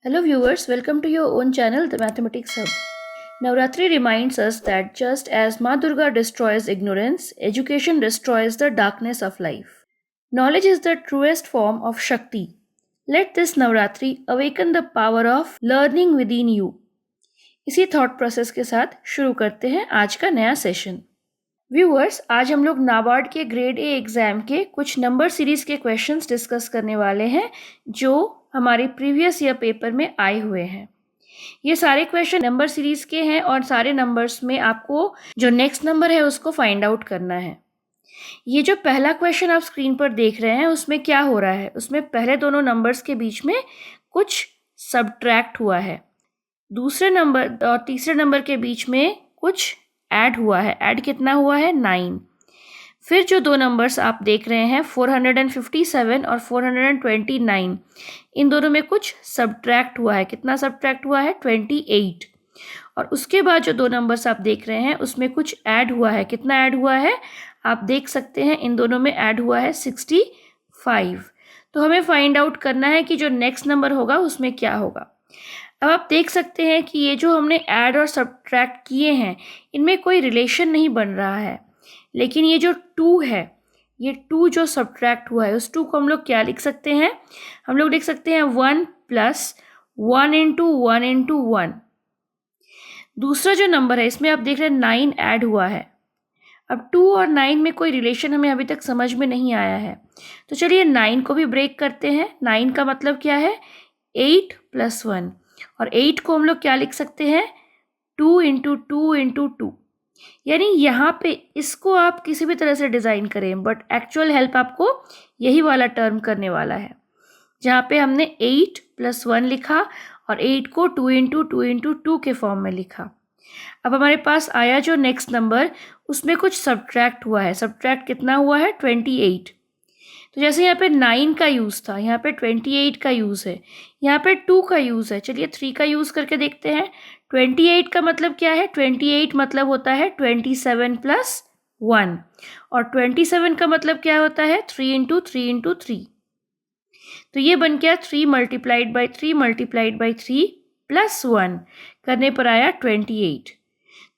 Hello viewers, welcome to your own channel, The Mathematics Hub. Navratri reminds us that just as Ma Durga destroys ignorance, education destroys the darkness of life. Knowledge is the truest form of Shakti. Let this Navratri awaken the power of learning within you. इसी thought process के साथ शुरू करते हैं आज का नया session. Viewers, आज हम लोग नाबार्ड के ग्रेड ए एग्जाम के कुछ नंबर सीरीज के क्वेश्चंस डिस्कस करने वाले हैं जो हमारे प्रीवियस ईयर पेपर में आए हुए हैं। ये सारे क्वेश्चन नंबर सीरीज के हैं और सारे नंबर्स में आपको जो नेक्स्ट नंबर है उसको फाइंड आउट करना है। ये जो पहला क्वेश्चन आप स्क्रीन पर देख रहे हैं उसमें क्या हो रहा है, उसमें पहले दोनों नंबर्स के बीच में कुछ सब्ट्रैक्ट हुआ है, दूसरे नंबर और तीसरे नंबर के बीच में कुछ ऐड हुआ है। ऐड कितना हुआ है? 9। फिर जो दो नंबर्स आप देख रहे हैं 457 और 429, इन दोनों में कुछ सब्ट्रैक्ट हुआ है। कितना सब्ट्रैक्ट हुआ है? 28। और उसके बाद जो दो नंबर्स आप देख रहे हैं उसमें कुछ ऐड हुआ है। कितना ऐड हुआ है आप देख सकते हैं, इन दोनों में ऐड हुआ है 65। तो हमें फाइंड आउट करना है कि जो नेक्स्ट नंबर होगा उसमें क्या होगा। अब आप देख सकते हैं कि ये जो हमने ऐड और सब्ट्रैक्ट किए हैं इनमें कोई रिलेशन नहीं बन रहा है, लेकिन ये जो 2 है, ये 2 जो सब्ट्रैक्ट हुआ है उस 2 को हम लोग क्या लिख सकते हैं? हम लोग लिख सकते हैं 1 + 1 × 1 × 1। दूसरा जो नंबर है इसमें आप देख रहे हैं 9 ऐड हुआ है। अब 2 और 9 में कोई रिलेशन हमें अभी तक समझ में नहीं आया है, तो चलिए 9 को भी ब्रेक करते हैं। 9 का मतलब क्या है? 8 + 1। और 8 को हम लोग क्या लिख सकते हैं? 2 × 2 × 2। यानी यहाँ पे इसको आप किसी भी तरह से डिज़ाइन करें, बट एक्चुअल हेल्प आपको यही वाला टर्म करने वाला है, जहाँ पे हमने 8 + 1 लिखा और 8 को 2 × 2 × 2 के फॉर्म में लिखा। अब हमारे पास आया जो नेक्स्ट नंबर, उसमें कुछ सब्ट्रैक्ट हुआ है। सब्ट्रैक्ट कितना हुआ है? 28। तो जैसे यहाँ पे 9 का यूज़ था, यहाँ पे 28 का यूज़ है, यहाँ पे 2 का यूज़ है। चलिए 3 का यूज़ करके देखते हैं। 28 का मतलब क्या है? 28 मतलब होता है 27 + 1, और 27 का मतलब क्या होता है? 3 × 3 × 3। तो ये बन गया 3 × 3 × 3 + 1 करने पर आया 28।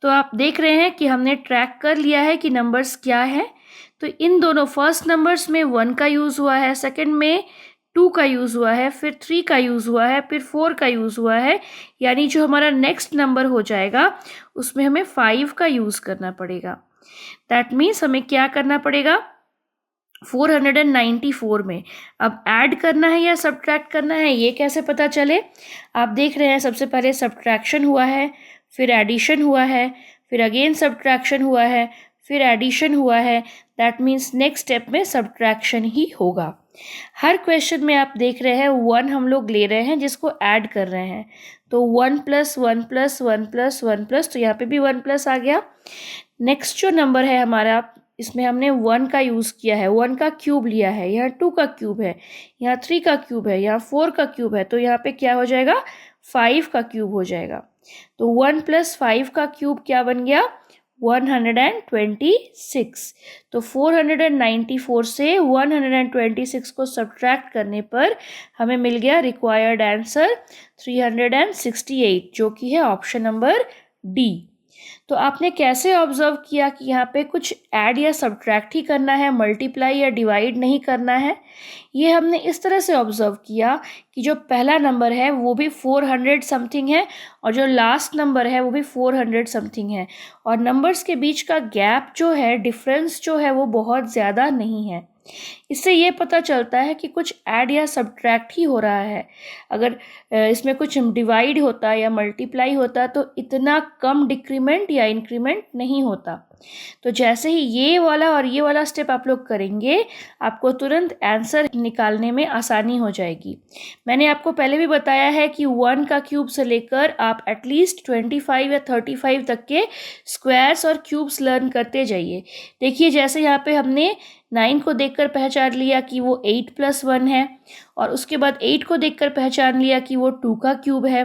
तो आप देख रहे हैं कि हमने ट्रैक कर लिया है कि नंबर्स क्या है। तो इन दोनों फर्स्ट नंबर्स में 1 का यूज़ हुआ है, सेकंड में 2 का यूज़ हुआ है, फिर 3 का यूज़ हुआ है, फिर 4 का यूज़ हुआ है। यानी जो हमारा नेक्स्ट नंबर हो जाएगा उसमें हमें 5 का यूज़ करना पड़ेगा। दैट मीन्स हमें क्या करना पड़ेगा? 494 में अब ऐड करना है या सब्ट्रैक्ट करना है, ये कैसे पता चले? आप देख रहे हैं सबसे पहले सब्ट्रैक्शन हुआ है, फिर एडिशन हुआ है, फिर अगेन सब्ट्रैक्शन हुआ है, फिर एडिशन हुआ है। दैट मीन्स नेक्स्ट स्टेप में सब्ट्रैक्शन ही होगा। हर क्वेश्चन में आप देख रहे हैं 1 हम लोग ले रहे हैं जिसको ऐड कर रहे हैं, तो 1 + 1 + 1 + 1 +, तो यहाँ पे भी 1 + आ गया। नेक्स्ट जो नंबर है हमारा, इसमें हमने 1 का यूज़ किया है, 1 का क्यूब लिया है, यहाँ 2 का क्यूब है, यहाँ 3 का क्यूब है, यहाँ 4 का क्यूब है, तो यहाँ पे क्या हो जाएगा? 5 का क्यूब हो जाएगा। तो 1 + 5 का क्यूब क्या बन गया? 126। तो 494 से 126 को सब्ट्रैक्ट करने पर हमें मिल गया रिक्वायर्ड आंसर 368, जो कि है ऑप्शन नंबर डी। तो आपने कैसे ऑब्जर्व किया कि यहाँ पे कुछ ऐड या सब्ट्रैक्ट ही करना है, मल्टीप्लाई या डिवाइड नहीं करना है? ये हमने इस तरह से ऑब्जर्व किया कि जो पहला नंबर है वो भी 400 समथिंग है और जो लास्ट नंबर है वो भी 400 समथिंग है, और नंबर्स के बीच का गैप जो है, डिफरेंस जो है, वो बहुत ज़्यादा नहीं है। इससे ये पता चलता है कि कुछ ऐड या सब्ट्रैक्ट ही हो रहा है। अगर इसमें कुछ डिवाइड होता या मल्टीप्लाई होता तो इतना कम डिक्रीमेंट या इंक्रीमेंट नहीं होता। तो जैसे ही ये वाला और ये वाला स्टेप आप लोग करेंगे, आपको तुरंत आंसर निकालने में आसानी हो जाएगी। मैंने आपको पहले भी बताया है कि 1 का क्यूब से लेकर आप एटलीस्ट 25 या 35 तक के स्क्वायर्स और क्यूब्स लर्न करते जाइए। देखिए जैसे यहाँ पे हमने 9 को देखकर पहचान लिया कि वो 8 + 1 है, और उसके बाद 8 को देखकर पहचान लिया कि वो 2 का क्यूब है।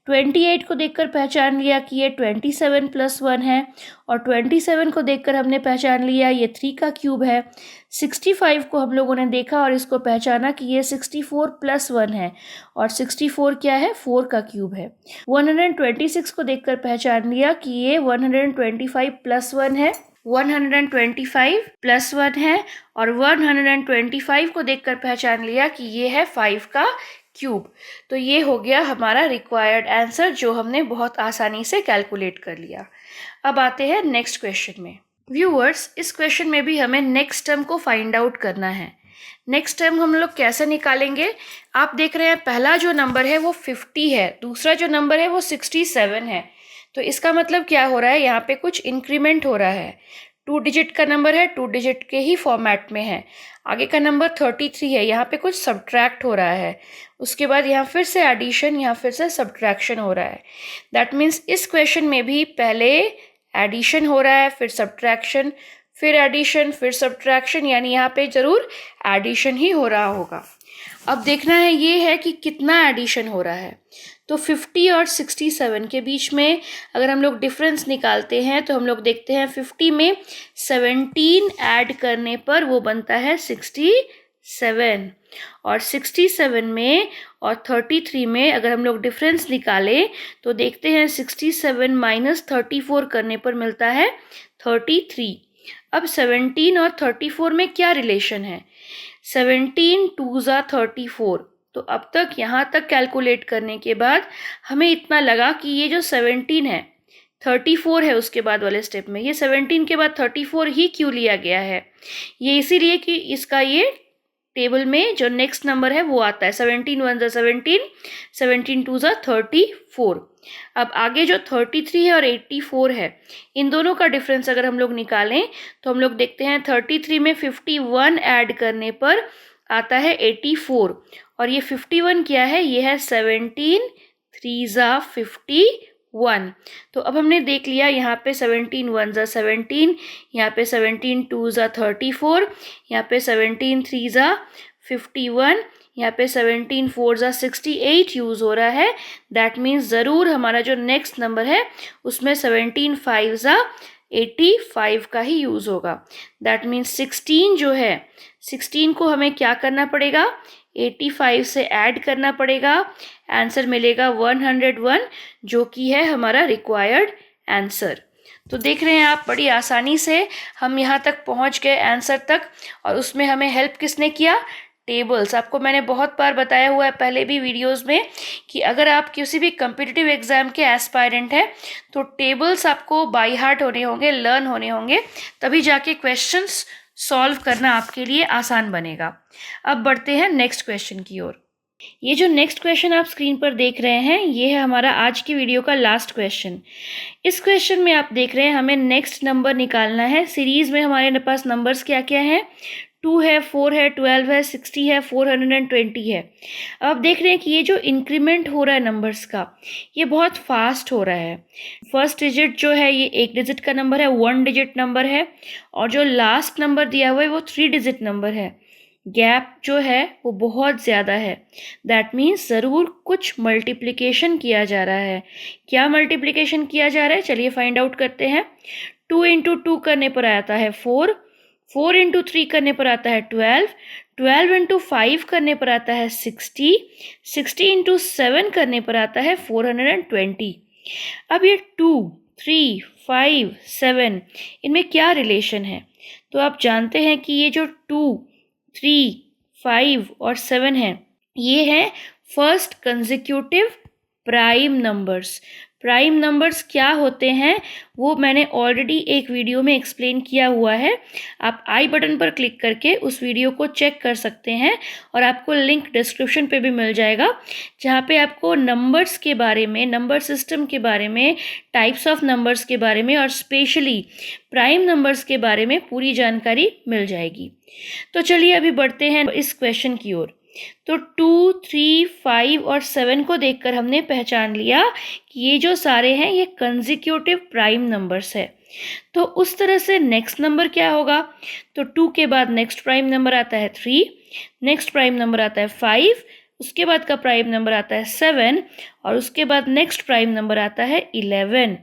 28 को देखकर पहचान लिया कि ये 27 + 1 है, और 27 को देखकर हमने पहचान लिया ये 3 का क्यूब है। 65 को हम लोगों ने देखा और इसको पहचाना कि ये 64 + 1 है, और 64 क्या है, 4 का क्यूब है। 126 को देखकर पहचान लिया कि ये 125 + 1 है, 125 + 1 है, और 125 को देखकर पहचान लिया कि ये है 5 का क्यूब। तो ये हो गया हमारा रिक्वायर्ड आंसर, जो हमने बहुत आसानी से कैलकुलेट कर लिया। अब आते हैं नेक्स्ट क्वेश्चन में। व्यूअर्स, इस क्वेश्चन में भी हमें नेक्स्ट टर्म को फाइंड आउट करना है। नेक्स्ट टर्म हम लोग कैसे निकालेंगे? आप देख रहे हैं पहला जो नंबर है वो 50 है, दूसरा जो नंबर है वो 67 है। तो इसका मतलब क्या हो रहा है, यहाँ पे कुछ इंक्रीमेंट हो रहा है। 2 डिजिट का नंबर है, 2 डिजिट के ही फॉर्मेट में है। आगे का नंबर 33 है, यहाँ पे कुछ सब्ट्रैक्ट हो रहा है। उसके बाद यहाँ फिर से एडिशन, यहाँ फिर से सब्ट्रैक्शन हो रहा है। दैट मीन्स इस क्वेश्चन में भी पहले एडिशन हो रहा है, फिर सब्ट्रैक्शन, फिर एडिशन, फिर सब्ट्रैक्शन, यानी यहाँ पे ज़रूर एडिशन ही हो रहा होगा। अब देखना है ये है कि कितना एडिशन हो रहा है। तो 50 और 67 के बीच में अगर हम लोग डिफरेंस निकालते हैं तो हम लोग देखते हैं 50 में 17 ऐड करने पर वो बनता है 67, और 67 में और 33 में अगर हम लोग डिफरेंस निकालें तो देखते हैं 67 - 34 करने पर मिलता है 33। अब 17 और 34 में क्या रिलेशन है? 17 × 2 = 34। तो अब तक यहाँ तक कैलकुलेट करने के बाद हमें इतना लगा कि ये जो 17 है, 34 है उसके बाद वाले स्टेप में, ये 17 के बाद 34 ही क्यों लिया गया है? ये इसीलिए कि इसका ये टेबल में जो नेक्स्ट नंबर है वो आता है 17 × 1 = 17, 17 × 2 = 34। अब आगे जो 33 है और 84 है, इन दोनों का डिफरेंस अगर हम लोग निकालें तो हम लोग देखते हैं 33 में 51 ऐड करने पर आता है 84, और ये 51 क्या है, ये है 17 × 3 = 51। तो अब हमने देख लिया यहाँ पे 17 × 1 = 17, यहाँ पे 17 × 2 = 34, यहाँ पे 17 × 3 = 51, यहाँ पे 17 × 4 = 68 यूज़ हो रहा है। दैट मीन्स ज़रूर हमारा जो नेक्स्ट नंबर है उसमें 17 × 5 = 85 का ही यूज़ होगा। दैट मीन्स 16 जो है, 16 को हमें क्या करना पड़ेगा, 85 से ऐड करना पड़ेगा। आंसर मिलेगा 101, जो कि है हमारा रिक्वायर्ड आंसर। तो देख रहे हैं आप, बड़ी आसानी से हम यहाँ तक पहुँच गए आंसर तक, और उसमें हमें हेल्प किसने किया? टेबल्स। आपको मैंने बहुत बार बताया हुआ है पहले भी वीडियोस में कि अगर आप किसी भी कम्पिटिटिव एग्जाम के एस्पायरेंट हैं तो टेबल्स आपको बाय हार्ट होने होंगे, लर्न होने होंगे, तभी जाके क्वेश्चंस सॉल्व करना आपके लिए आसान बनेगा। अब बढ़ते हैं नेक्स्ट क्वेश्चन की ओर। ये जो नेक्स्ट क्वेश्चन आप स्क्रीन पर देख रहे हैं, ये है हमारा आज की वीडियो का लास्ट क्वेश्चन। इस क्वेश्चन में आप देख रहे हैं हमें नेक्स्ट नंबर निकालना है। सीरीज़ में हमारे पास नंबर्स क्या क्या हैं? 2 है, 4 है, 12 है, 60 है, 420 है। अब देख रहे हैं कि ये जो इंक्रीमेंट हो रहा है नंबर्स का, ये बहुत फास्ट हो रहा है। फर्स्ट डिजिट जो है ये 1 डिजिट का नंबर है, 1 डिजिट नंबर है, और जो लास्ट नंबर दिया हुआ है वो 3 डिजिट नंबर है। गैप जो है वो बहुत ज़्यादा है। दैट मीन्स ज़रूर कुछ मल्टीप्लिकेशन किया जा रहा है। क्या मल्टीप्लिकेशन किया जा रहा है, चलिए फाइंड आउट करते हैं। 2 × 2 करने पर आता है 4, 4 × 3 करने पर आता है 12, 12 × 5 करने पर आता है 60, 60 × 7 करने पर आता है 420। अब ये 2, 3, 5, 7 इनमें क्या रिलेशन है? तो आप जानते हैं कि ये जो 2, 3, 5 और 7 है, ये है first consecutive prime numbers. Prime numbers क्या होते हैं वो मैंने ऑलरेडी एक वीडियो में एक्सप्लेन किया हुआ है। आप आई बटन पर क्लिक करके उस वीडियो को चेक कर सकते हैं, और आपको लिंक डिस्क्रिप्शन पे भी मिल जाएगा, जहाँ पे आपको नंबर्स के बारे में, नंबर सिस्टम के बारे में, टाइप्स ऑफ नंबर्स के बारे में और स्पेशली प्राइम नंबर्स के बारे में पूरी जानकारी मिल जाएगी। तो चलिए अभी बढ़ते हैं इस क्वेश्चन की ओर। तो 2, 3, 5 और 7 को देखकर हमने पहचान लिया कि ये जो सारे हैं ये कंसेक्यूटिव प्राइम नंबर्स है। तो उस तरह से नेक्स्ट नंबर क्या होगा, तो 2 के बाद नेक्स्ट प्राइम नंबर आता है 3, नेक्स्ट प्राइम नंबर आता है 5, उसके बाद का प्राइम नंबर आता है 7 और उसके बाद नेक्स्ट प्राइम नंबर आता है 11।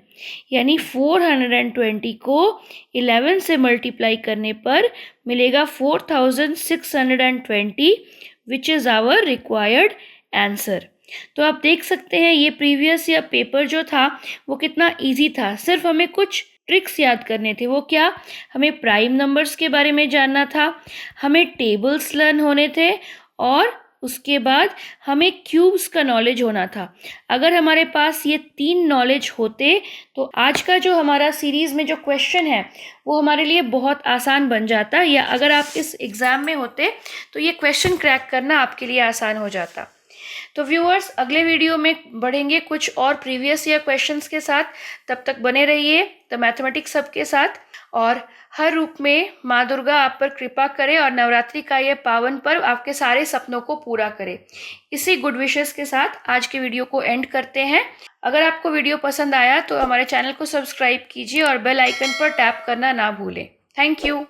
यानी 420 को 11 से मल्टीप्लाई करने पर मिलेगा 4620, which is our required answer. तो आप देख सकते हैं ये प्रीवियस या पेपर जो था वो कितना इजी था। सिर्फ हमें कुछ ट्रिक्स याद करने थे। वो क्या, हमें प्राइम नंबर्स के बारे में जानना था, हमें टेबल्स लर्न होने थे और उसके बाद हमें क्यूब्स का नॉलेज होना था। अगर हमारे पास ये 3 नॉलेज होते तो आज का जो हमारा सीरीज़ में जो क्वेश्चन है वो हमारे लिए बहुत आसान बन जाता, या अगर आप इस एग्ज़ाम में होते तो ये क्वेश्चन क्रैक करना आपके लिए आसान हो जाता। तो व्यूअर्स, अगले वीडियो में बढ़ेंगे कुछ और प्रीवियस ईयर क्वेश्चंस के साथ। तब तक बने रहिए द मैथमेटिक्स हब के साथ और हर रूप में माँ दुर्गा आप पर कृपा करे और नवरात्रि का ये पावन पर्व आपके सारे सपनों को पूरा करे। इसी गुड विशेस के साथ आज के वीडियो को एंड करते हैं। अगर आपको वीडियो पसंद आया तो हमारे चैनल को सब्सक्राइब कीजिए और बेल आइकन पर टैप करना ना भूलें। Thank you.